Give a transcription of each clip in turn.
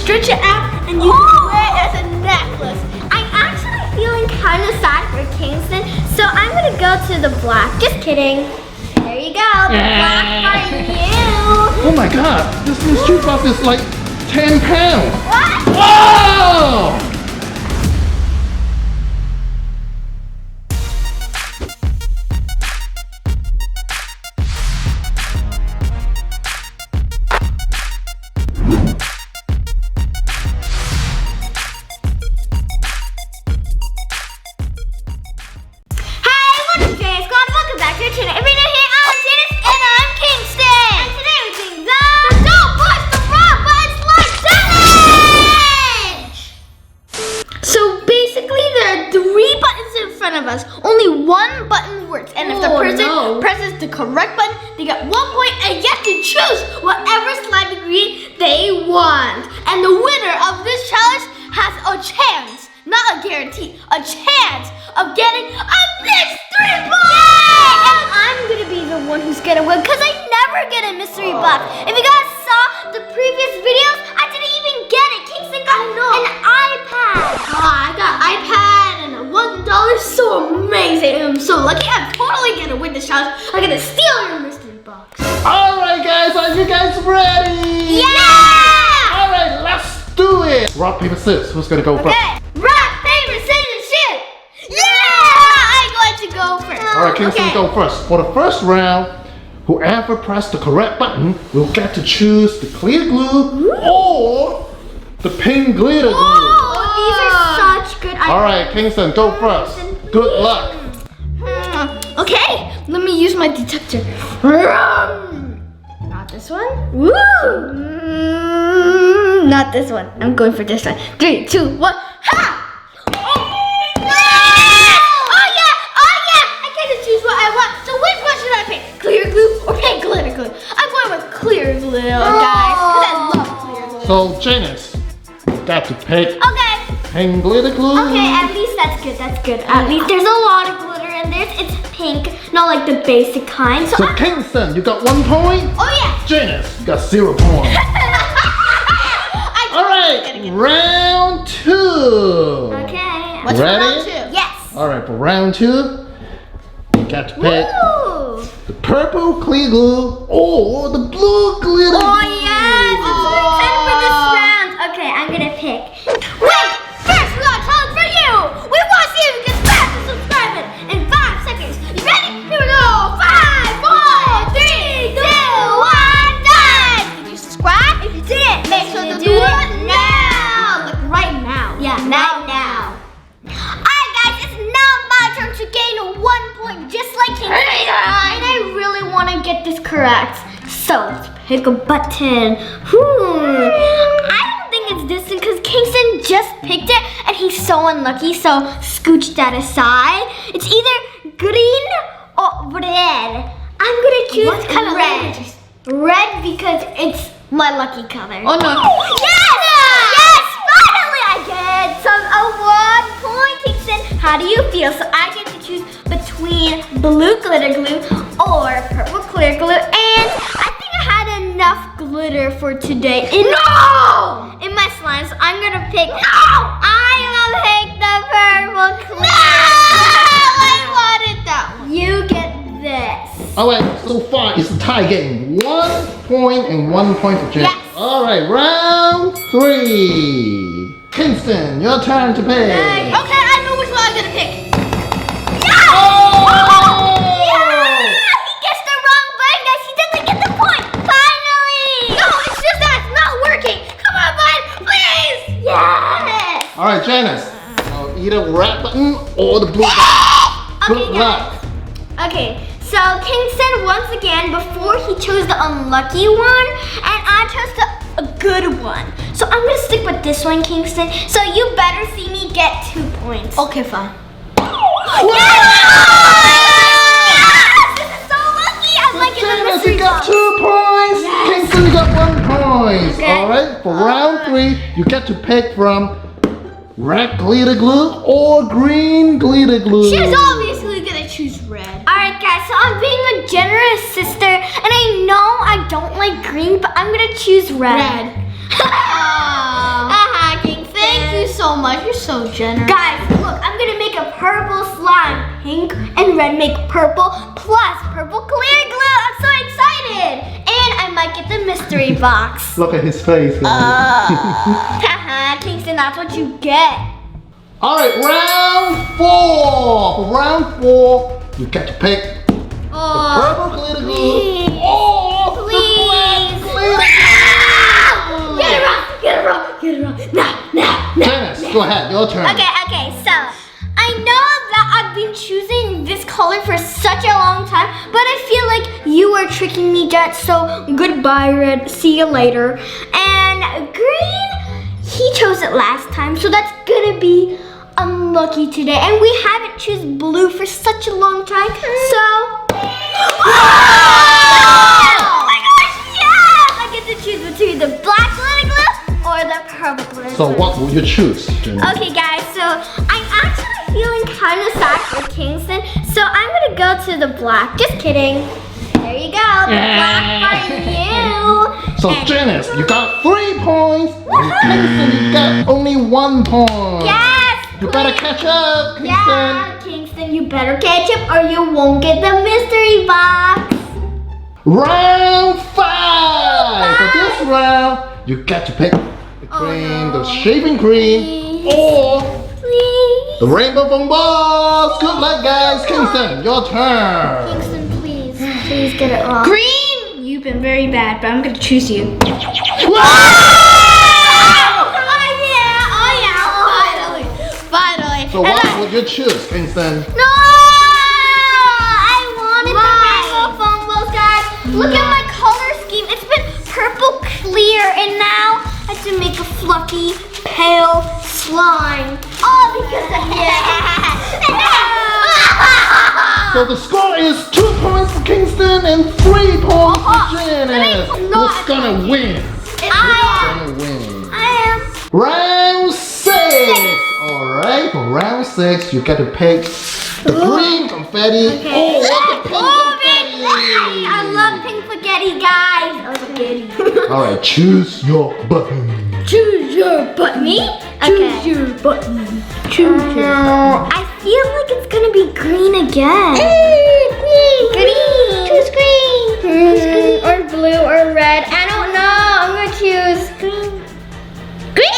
stretch it out and you can wear it as a necklace. I'm actually feeling kind of sad for Kingston, so I'm gonna go to the black. Just kidding. There you go, the black for you. Oh my God, this mystery box is like 10 pounds. What? Wow! Only one button works, and if the person presses the correct button, they get 1 point and get to choose whatever slime degree they want. And the winner of this challenge has a chance, not a guarantee, a chance of getting a mystery box! Yay! And I'm gonna be the one who's gonna win because I never get a mystery box. If you guys saw the previous videos, I didn't even get it. Kingston got an iPad. I got iPad and a $1, so amazing. I'm so lucky. I'm totally gonna win this challenge. I'm gonna steal your mystery box. Alright guys, are you guys ready? Yeah! Alright, let's do it. Rock, paper, scissors. Who's gonna go first? Okay. Rock, paper, scissors, shoot. Yeah! I'm going to go first. Alright, Kingston, go first. For the first round, whoever pressed the correct button will get to choose the clear glue or the pink glitter glue. Oh, these are such good ideas. Alright, Kingston, go first. Good luck. Okay, let me use my detector. Not this one. Woo! Not this one. I'm going for this one. 3, 2, 1. Ha! I get to choose what I want. So which one should I pick? Clear glue or pink glitter glue? I'm going with clear glue, guys, because I love clear glue. So, Janice, you got to pick Okay. pink glitter glue. Okay, at least that's good. That's good. At least there's a lot of glitter in this. It's pink, not like the basic kind. So Kingston, you got 1 point. Oh yeah. Janice, you got 0 points. All right, round 2. Okay. What's ready? Round 2? Yes. All right, for round 2, you got to pick Woo! the purple clear glue or the blue glitter glue. Oh yes, I'm so excited for this round. Okay, I'm gonna pick. Wait, first we got a challenge for you. We want to see if you can smash the subscribe button in 5 seconds. You ready? Here we go. 5, 4, 3, 2, 1, done. Did you subscribe? If you didn't, make sure to do it now. Like right now. Yeah, now. Alright guys, it's now my turn to gain 1 point, just like Kingston. And I really want to get this correct. So let's pick a button. I don't think it's this one because Kingston just picked it and he's so unlucky, so scooch that aside. It's either green or red. I'm gonna choose red. Red because it's my lucky color. Oh no. Yes! Yes! Finally I get a 1 point, Kingston. How do you feel? So I get to choose between blue glitter glue or purple clear glue, and I think I had enough glitter for today in my slime, so I'm gonna pick. I will pick the purple clear. I wanted that one. You get this. All right, so far it's a tie game. 1 point and 1 point for Janice. Yes. All right, round 3. Kingston, your turn to pick. Okay, I know which one I'm gonna pick. Oh! Yeah! He gets the wrong button, guys. He doesn't get the point. Finally! No, it's just that it's not working. Come on, bud, please. Yes. All right, Janice. So either red button or the blue button. Good luck. Okay, so Kingston once again, before he chose the unlucky one, and I chose a good one. So I'm gonna stick with this one, Kingston. So you better see me get 2 points. Okay, fine. Yes! This is so lucky. I'm like in the Janice, mystery you got box. 2 points. Yes. Kingston, you got 1 point. Okay. All right, for round 3, you get to pick from red glitter glue or green glitter glue. She's obviously gonna choose red. Alright guys, so I'm being a generous sister, and I know I don't like green, but I'm gonna choose red. so much. You're so generous. Guys, look, I'm gonna make a purple slime. Pink and red make purple plus purple clear glue. I'm so excited. And I might get the mystery box. Look at his face. Haha, Kingston, that's what you get. Alright, round 4. For round 4, you get to pick the purple glitter glue. Please. Oh, Please. the black glitter glue. Get it wrong. Nah. Janice, go ahead, your turn. Okay, so I know that I've been choosing this color for such a long time, but I feel like you are tricking me, Jet, so goodbye, red. See you later. And green, he chose it last time, so that's gonna be unlucky today. And we haven't chosen blue for such a long time, so... Oh my gosh, yes! I get to choose between the black glitter glue or the purple glitter So glue. what will you choose, Janice? Okay guys, so I'm actually feeling kind of sad for Kingston, so I'm gonna go to the black. Just kidding. There you go, the black for you. So Janice, you got 3 points, and Kingston, you got only 1 point. Yes! You better catch up, Kingston. Yeah, Kingston, you better catch up or you won't get the mystery box. Round 5. For this round, you get to pick the cream, the shaving cream, or Please. the rainbow foam balls. Good luck, guys. Kingston, your turn. Kingston, please get it wrong. Green, you've been very bad, but I'm gonna choose you. Finally. So what would you choose, Kingston? No! I wanted the rainbow foam balls, guys. Look at my color scheme. It's been purple clear, and now I have to make a fluffy, pale slime. All because of So the score is 2 points for Kingston and 3 points for Janice. Who's gonna win? Gonna win. I am. Round 6. Alright, for round 6, you get to pick the green confetti or the pink confetti. I love pink spaghetti, guys. Oh, spaghetti. Alright, choose your button. Choose your button. Me? Choose your button. Choose your. I feel like it's gonna be green again. Green. Choose green. Or blue or red. I don't know. I'm gonna choose green. Green.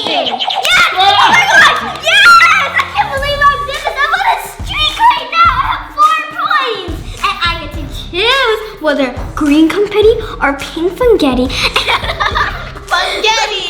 Yes! Oh my gosh! Yes! I can't believe I did this. I'm on a streak right now. I have 4 points. And I get to choose whether green confetti or pink spaghetti. Spaghetti!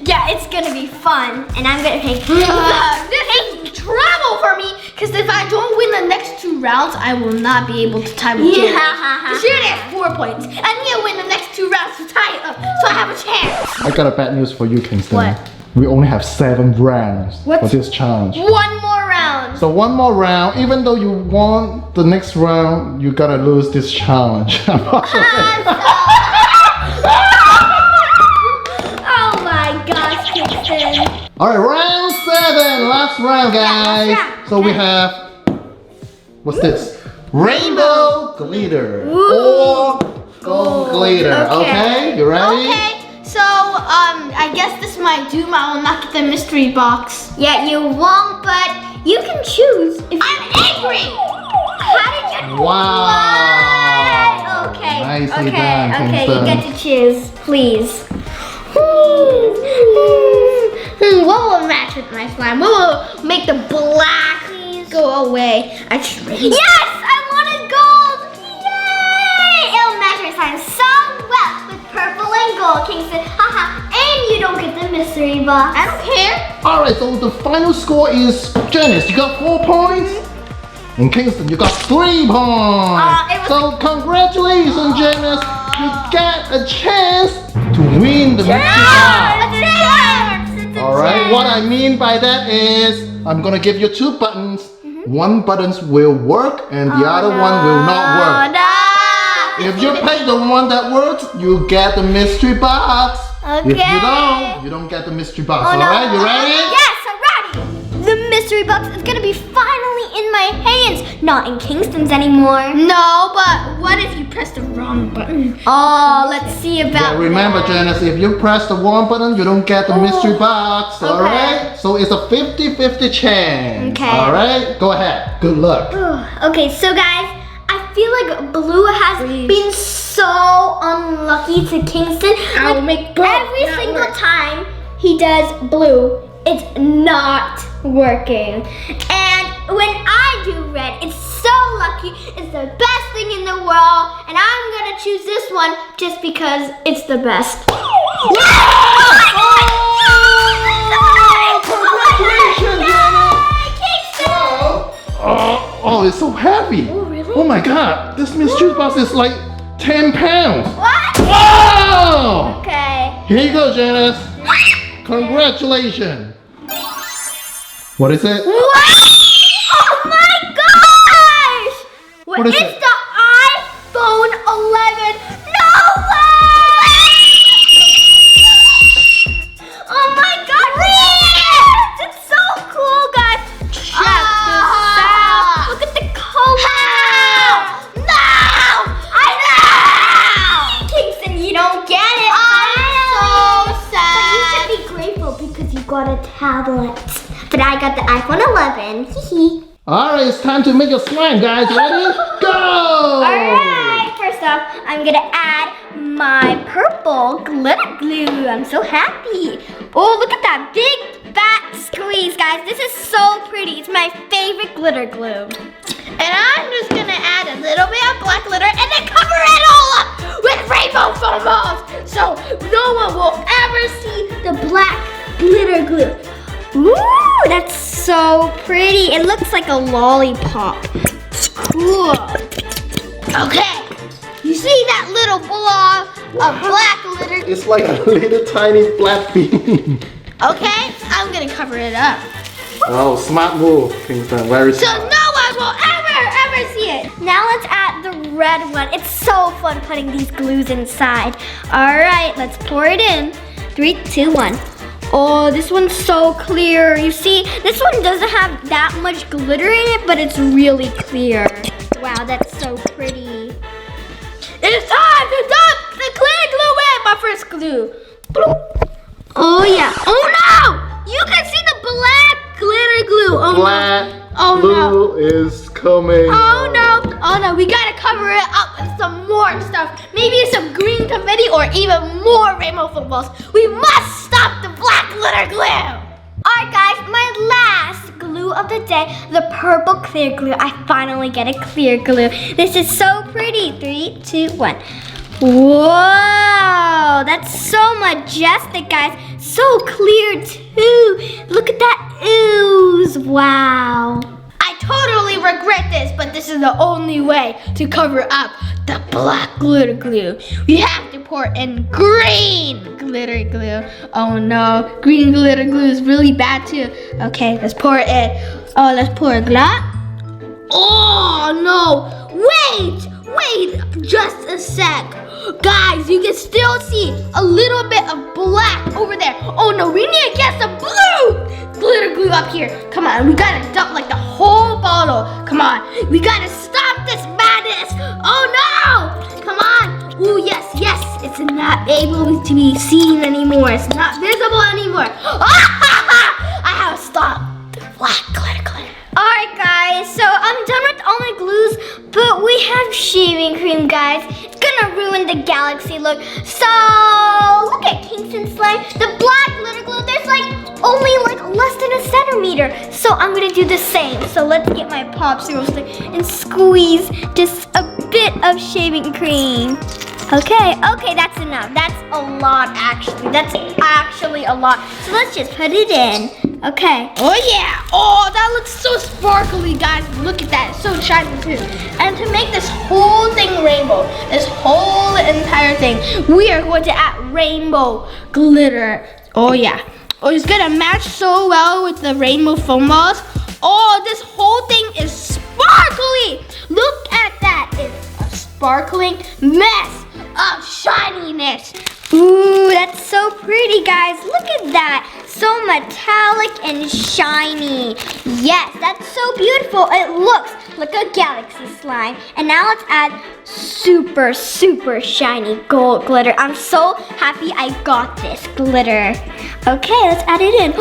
Yeah, it's gonna be fun. And I'm gonna pick This is trouble for me, because if I don't win the next 2 rounds, I will not be able to tie with Janice. Because Janice has 4 points. I need to win the next 2 rounds to tie it up, so I have a chance. I got a bad news for you, Kingston. What? We only have 7 rounds for this challenge. 1 more round. So 1 more round, even though you won the next round, you gotta lose this challenge. Oh my gosh, Kingston. Alright, round 7, last round, guys. last round. So we have, what's this? Rainbow glitter or gold glitter. Okay, you ready? Okay, so I guess this might do. I will not get the mystery box. Yeah, you won't, but you can choose. If I'm angry. How did you? Wow. What? Okay. Nicely okay. done, Okay. You Kingston. get to choose, please. What will match with my slime? What will make the black go away? I just really. Yes, I wanted gold. Yay! It'll match my slime so well with purple and gold, Kingston. Haha. And you don't get the mystery box. I don't care. Alright, so the final score is Janice, you got 4 points. And Kingston, you got 3 points. So congratulations, Janice. You get a chance to win the mystery box. Alright, what I mean by that is I'm gonna give you 2 buttons. One button will work and the other one will not work. If you pick the one that works, you get the mystery box. If you don't get the mystery box. Alright, you ready? Yes, I'm ready. The mystery box is gonna be finally in my hands, not in Kingston's anymore. No, but what if you press the wrong button? Oh, let's see about But remember, that. Janice, if you press the wrong button, you don't get the mystery box. Okay. Alright? So it's a 50-50 chance. Okay. Alright? Go ahead. Good luck. Okay, so guys, I feel like Blue has been so unlucky to Kingston. I'll Like, make both every not single work. time he does Blue, it's not working. And when I do red, it's so lucky. It's the best thing in the world. And I'm gonna choose this one just because it's the best. Congratulations, Oh, it's so heavy. Oh, really? Oh my god. This mystery box is like 10 pounds. What? Wow! Okay. Here you go, Janice. Congratulations. What is it? What? Oh my gosh! What is it's it? the iPhone 11. No way! Oh my god, read! It's so cool, guys. Check this out. Look at the color. No! I know! Kingston, you don't get it. I'm so sad. But you should be grateful because you got a tablet. But I got the iPhone 11. Hee. Alright, it's time to make a slime, guys. Ready? Go! Alright, first off, I'm gonna add my purple glitter glue. I'm so happy. Oh, look at that big fat squeeze, guys. This is so pretty. It's my favorite glitter glue. And I'm just gonna add a little bit of black glitter and then cover it all up with rainbow foam balls, so no one will ever see The black glitter glue. Ooh, that's so pretty. It looks like a lollipop. Cool. Okay. You see that little blob of black glitter? It's like a little tiny flat bean. Okay, I'm gonna cover it up. Oh, smart move, Kingston. Very So smart. no one will ever see it. Now let's add the red one. It's so fun putting these glues inside. All right, let's pour it in. 3, 2, 1. Oh, this one's so clear. You see, this one doesn't have that much glitter in it, but it's really clear. Wow, that's so pretty. It's time to dump the clear glue in, my first glue. Bloop. Oh yeah. Oh no! You can see the black glitter glue. Oh Black no. Oh no. blue is coming. Oh no. Oh no. We gotta cover it up with some more stuff. Maybe some green confetti or even more rainbow footballs. We must stop the black glitter glue. Alright guys, my last glue of the day, the purple clear glue. I finally get a clear glue. This is so pretty. 3, 2, 1. Whoa, that's so majestic, guys. So clear too. Look at that ooze. Wow. I totally regret this, but this is the only way to cover up the black glitter glue. We have to pour in green glitter glue. Oh no, green glitter glue is really bad too. Okay, let's pour it in. Oh, let's pour a glop. Oh no, wait, just a sec. Guys, you can still see a little bit of black over there. Oh no, we need to get some blue glitter glue up here. Come on, we gotta dump like the whole bottle. Come on, we gotta stop this madness. Oh no, come on. Ooh, yes, it's not able to be seen anymore. It's not visible anymore. I have stopped the black glitter glue. Alright guys, so I'm done with all my glues, but we have shaving cream, guys. It's gonna ruin the galaxy look. So look at Kingston's slime. The black glitter glue, there's only less than a centimeter. So I'm gonna do the same. So let's get my popsicle stick and squeeze just a bit of shaving cream. Okay, that's enough. That's a lot actually. That's actually a lot. So let's just put it in. Okay. Oh yeah! Oh, that looks so sparkly, guys. Look at that. It's so shiny too. And to make this whole thing rainbow, this whole entire thing, we are going to add rainbow glitter. Oh yeah. Oh, it's gonna match so well with the rainbow foam balls. Oh, this whole thing is sparkly. Look at that. It's a sparkling mess of shininess. Ooh, that's so pretty, guys. Look at that. So metallic and shiny. Yes, that's so beautiful. It looks like a galaxy slime. And now let's add super, super shiny gold glitter. I'm so happy I got this glitter. Okay, let's add it in.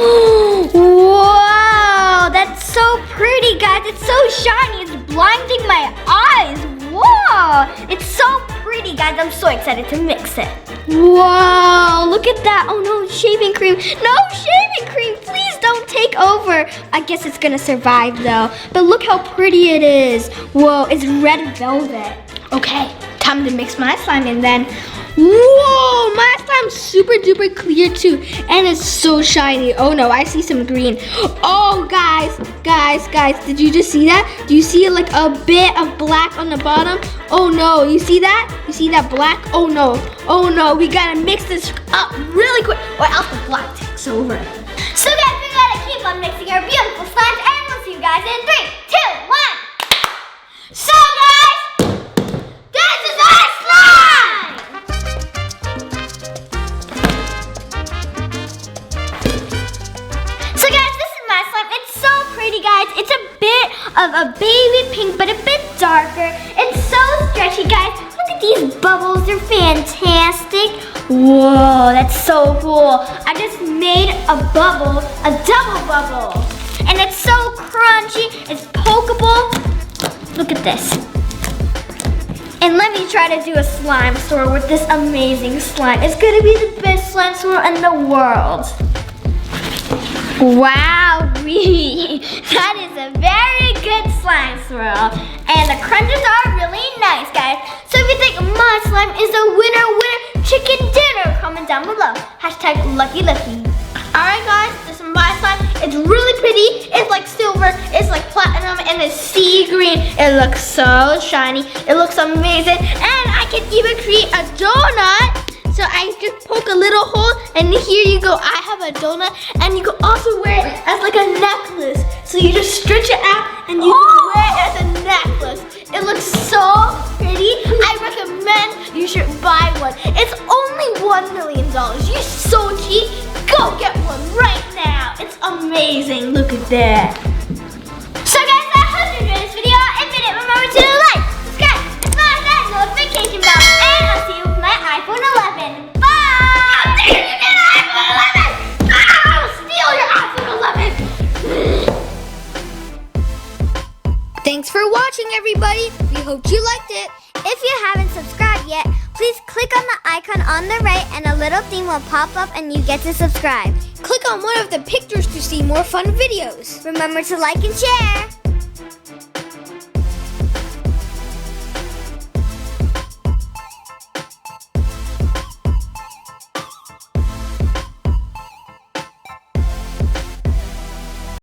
Wow, that's so pretty, guys. It's so shiny. It's blinding my eyes. Whoa, it's so pretty, guys. I'm so excited to mix it. Wow, look at that. Oh no, shaving cream. No, shaving cream, please don't take over. I guess it's gonna survive though. But look how pretty it is. Whoa, it's red velvet. Okay, time to mix my slime in then. Whoa, my slime's super duper clear too. And it's so shiny. Oh no, I see some green. Oh guys, did you just see that? Do you see like a bit of black on the bottom? Oh no, you see that? You see that black? Oh no, we gotta mix this up really quick or else the black takes over. So guys, we gotta keep on mixing our beautiful slimes and we'll see you guys in 3, 2, 1. So guys, this is our slime! So guys, this is my slime. It's so pretty, guys. It's a bit of a baby pink, but a bit darker. It's so stretchy, guys. Look at these bubbles. They're fantastic. Whoa, that's so cool. I just made a bubble, a double bubble. And it's so crunchy. It's pokeable. Look at this. And let me try to do a slime swirl with this amazing slime. It's gonna be the best slime swirl in the world. Wow, that is a very good slime swirl. And the crunches are really nice, guys. So if you think my slime is a winner chicken dinner, comment down below. Hashtag lucky lucky. Alright guys, this is my slime. It's really pretty. It's like silver, it's like platinum, and it's sea green. It looks so shiny. It looks amazing. And I can even create a donut. So I just poke a little hole, and here you go. I have a donut, and you can also wear it as like a necklace. So you just stretch it out, and you can wear it as a necklace. It looks so pretty. I recommend you should buy one. It's only $1 million. You're so cheap. Go get one right now. It's amazing. Look at that. So guys, I hope you enjoyed this video. If you did, remember to like, subscribe, smash that notification bell, and I'll see you with my iPhone 11. Bye! You get an iPhone 11! I'll steal your iPhone 11! Thanks for watching, everybody. We hope you liked it. If you haven't subscribed yet, please click on the icon on the right and a little thing will pop up and you get to subscribe. Click on one of the pictures to see more fun videos. Remember to like and share.